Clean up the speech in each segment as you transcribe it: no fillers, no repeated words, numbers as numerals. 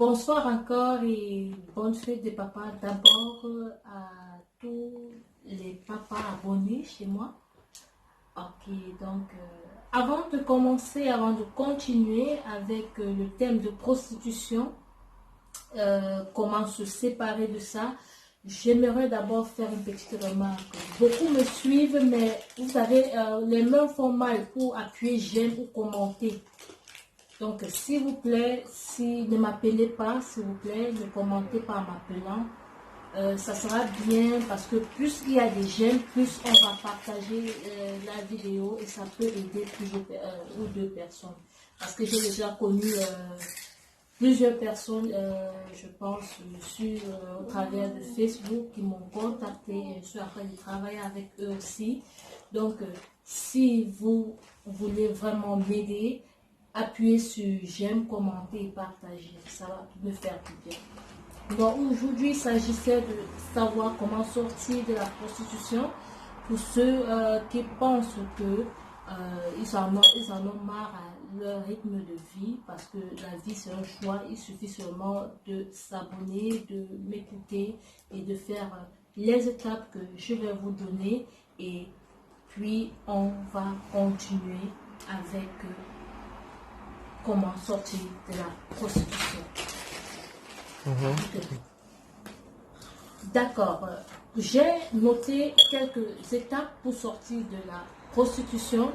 Bonsoir encore et bonne fête des papas. D'abord à tous les papas abonnés chez moi. Ok, donc avant de commencer, avant de continuer avec le thème de prostitution, comment se séparer de ça, j'aimerais d'abord faire une petite remarque. Beaucoup me suivent, mais vous avez les mêmes formats pour appuyer j'aime ou commenter. Donc, s'il vous plaît, ne m'appelez pas, s'il vous plaît, ne commentez pas en m'appelant. Ça sera bien parce que plus il y a des j'aime, plus on va partager la vidéo et ça peut aider plusieurs ou deux personnes. Parce que j'ai déjà connu plusieurs personnes, je pense, au travers de Facebook qui m'ont contacté et je suis en train de travailler avec eux aussi. Donc, si vous voulez vraiment m'aider, appuyez sur j'aime, commenter et partager. Ça va me faire du bien. Donc aujourd'hui, il s'agissait de savoir comment sortir de la prostitution pour ceux qui pensent que ils en ont marre à leur rythme de vie parce que la vie c'est un choix. Il suffit seulement de s'abonner, de m'écouter et de faire les étapes que je vais vous donner et puis on va continuer avec comment sortir de la prostitution. D'accord. J'ai noté quelques étapes pour sortir de la prostitution.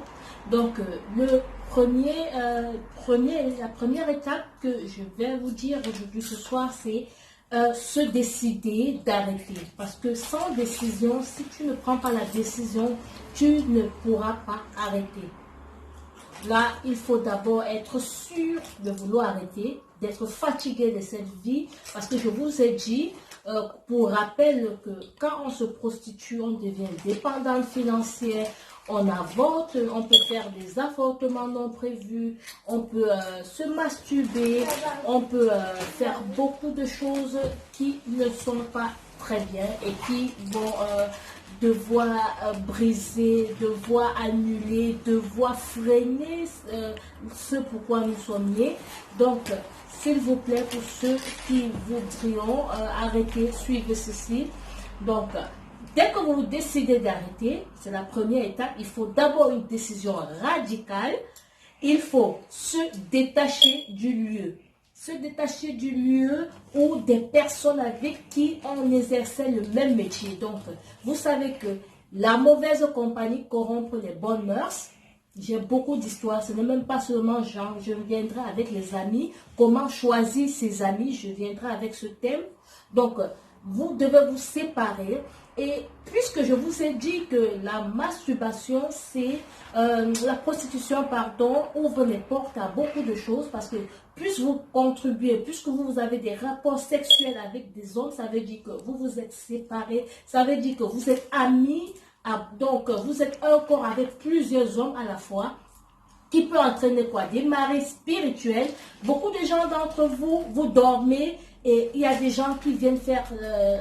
Donc, la première étape que je vais vous dire aujourd'hui ce soir, c'est se décider d'arrêter. Parce que sans décision, si tu ne prends pas la décision, tu ne pourras pas arrêter. Là, il faut d'abord être sûr de vouloir arrêter, d'être fatigué de cette vie, parce que je vous ai dit, pour rappel, que quand on se prostitue, on devient dépendant financier, on avorte, on peut faire des avortements non prévus, on peut se masturber, on peut faire beaucoup de choses qui ne sont pas très bien et qui vont devoir briser, devoir annuler, devoir freiner ce pourquoi nous sommes nés. Donc, s'il vous plaît, pour ceux qui voudrions arrêter, suivez ceci. Donc, dès que vous décidez d'arrêter, c'est la première étape, il faut d'abord une décision radicale. Il faut se détacher du lieu. Se détacher du lieu ou des personnes avec qui on exerçait le même métier. Donc, vous savez que la mauvaise compagnie corrompt les bonnes mœurs. J'ai beaucoup d'histoires, ce n'est même pas seulement genre, je viendrai avec les amis. Comment choisir ses amis, je viendrai avec ce thème. Donc, vous devez vous séparer. Et puisque je vous ai dit que la masturbation, c'est la prostitution, pardon, ouvre les portes à beaucoup de choses parce que plus vous contribuez, puisque vous avez des rapports sexuels avec des hommes, ça veut dire que vous vous êtes séparés, ça veut dire que vous êtes amis, donc vous êtes un corps avec plusieurs hommes à la fois, qui peut entraîner quoi? Des marées spirituelles. Beaucoup de gens d'entre vous, vous dormez et il y a des gens qui viennent faire,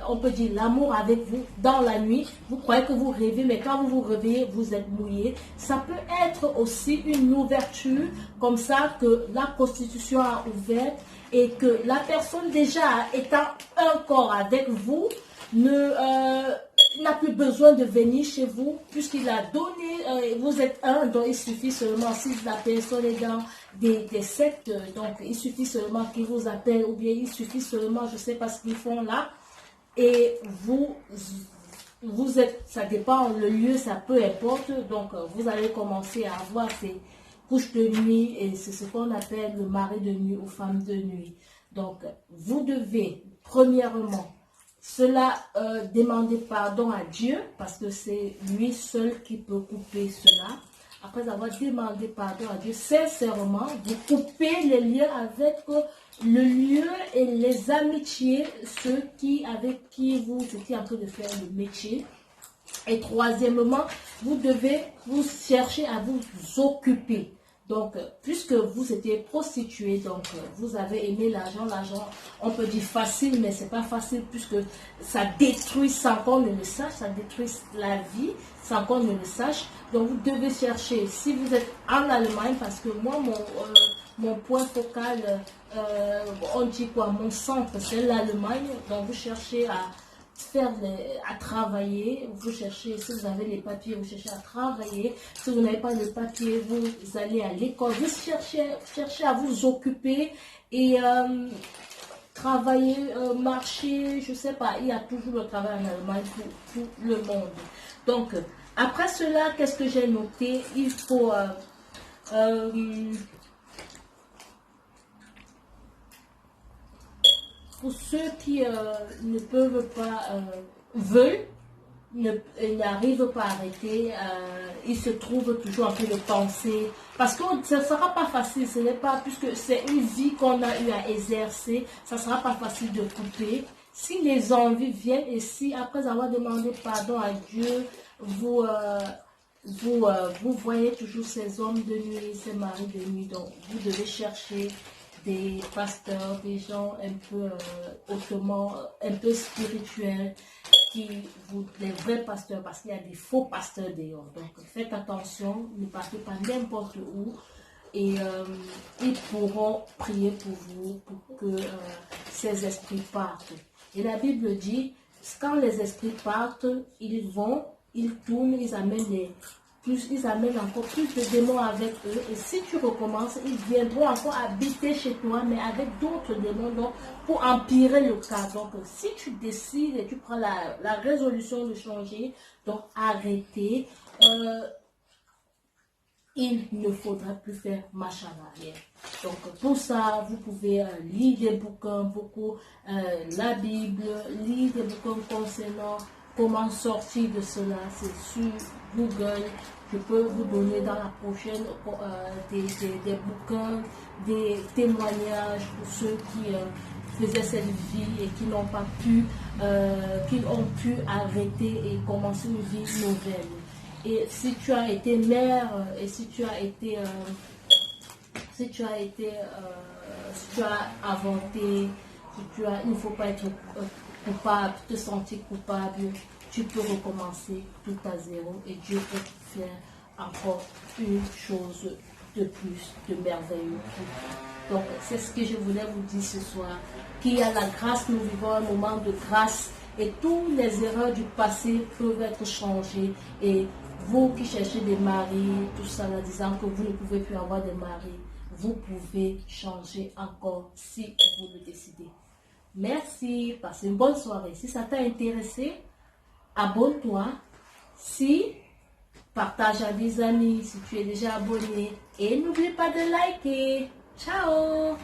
on peut dire, l'amour avec vous dans la nuit. Vous croyez que vous rêvez, mais quand vous vous réveillez, vous êtes mouillé. Ça peut être aussi une ouverture comme ça que la prostitution a ouvert et que la personne déjà étant un corps avec vous n'a plus besoin de venir chez vous puisqu'il a donné, vous êtes un, donc il suffit seulement, si la personne est dans des sectes, donc il suffit seulement qu'il vous appelle ou bien il suffit seulement, je ne sais pas ce qu'ils font là, et vous êtes, ça dépend, le lieu, ça peu importe, donc vous allez commencer à avoir ces couches de nuit et c'est ce qu'on appelle le mari de nuit ou femme de nuit. Donc vous devez, premièrement, cela demander pardon à Dieu parce que c'est lui seul qui peut couper cela. Après avoir demandé pardon à Dieu sincèrement, vous coupez les liens avec le lieu et les amitiés, ceux avec qui vous étiez en train de faire le métier. Et troisièmement, vous devez vous chercher à vous occuper. Donc, puisque vous étiez prostituée, donc vous avez aimé l'argent, on peut dire facile, mais c'est pas facile puisque ça détruit sans qu'on ne le sache, ça détruit la vie sans qu'on ne le sache. Donc, vous devez chercher, si vous êtes en Allemagne, parce que moi, mon point focal, on dit quoi, mon centre, c'est l'Allemagne. Donc vous cherchez à à travailler, vous cherchez, si vous avez les papiers, vous cherchez à travailler. Si vous n'avez pas de papiers, vous allez à l'école, vous cherchez à vous occuper et travailler, marcher, je sais pas, il y a toujours le travail en Allemagne pour tout le monde. Donc, après cela, qu'est-ce que j'ai noté? Il faut... pour ceux qui ne peuvent pas, n'arrivent pas à arrêter, ils se trouvent toujours en train de penser. Parce que ce ne sera pas facile, ce n'est pas, puisque c'est une vie qu'on a eu à exercer, ça ne sera pas facile de couper. Si les envies viennent et si, après avoir demandé pardon à Dieu, vous voyez toujours ces hommes de nuit, ces maris de nuit, donc vous devez chercher des pasteurs, des gens un peu hautement, un peu spirituels, les vrais pasteurs, parce qu'il y a des faux pasteurs dehors. Donc faites attention, ne partez pas n'importe où et ils pourront prier pour vous pour que ces esprits partent. Et la Bible dit, quand les esprits partent, ils vont, ils tournent, ils amènent encore plus de démons avec eux. Et si tu recommences, ils viendront encore habiter chez toi, mais avec d'autres démons, donc pour empirer le cas. Donc, si tu décides et tu prends la résolution de changer, donc arrêter, il ne faudra plus faire marche en arrière. Donc, pour ça, vous pouvez lire des bouquins, beaucoup, la Bible, lire des bouquins concernant comment sortir de cela. C'est sur Google. Je peux vous donner dans la prochaine des bouquins, des témoignages pour ceux qui faisaient cette vie et qui n'ont pas pu, qui ont pu arrêter et commencer une vie nouvelle. Et si tu as été mère, et si tu as avorté, il ne faut pas être coupable, te sentir coupable, tu peux recommencer tout à zéro et Dieu peut faire encore une chose de plus, de merveilleux. Donc c'est ce que je voulais vous dire ce soir, qu'il y a la grâce, nous vivons un moment de grâce et toutes les erreurs du passé peuvent être changées. Et vous qui cherchez des maris, tout ça, en disant que vous ne pouvez plus avoir de maris, vous pouvez changer encore si vous le décidez. Merci, passez une bonne soirée. Si ça t'a intéressé, abonne-toi. Si, partage à des amis si tu es déjà abonné. Et n'oublie pas de liker. Ciao!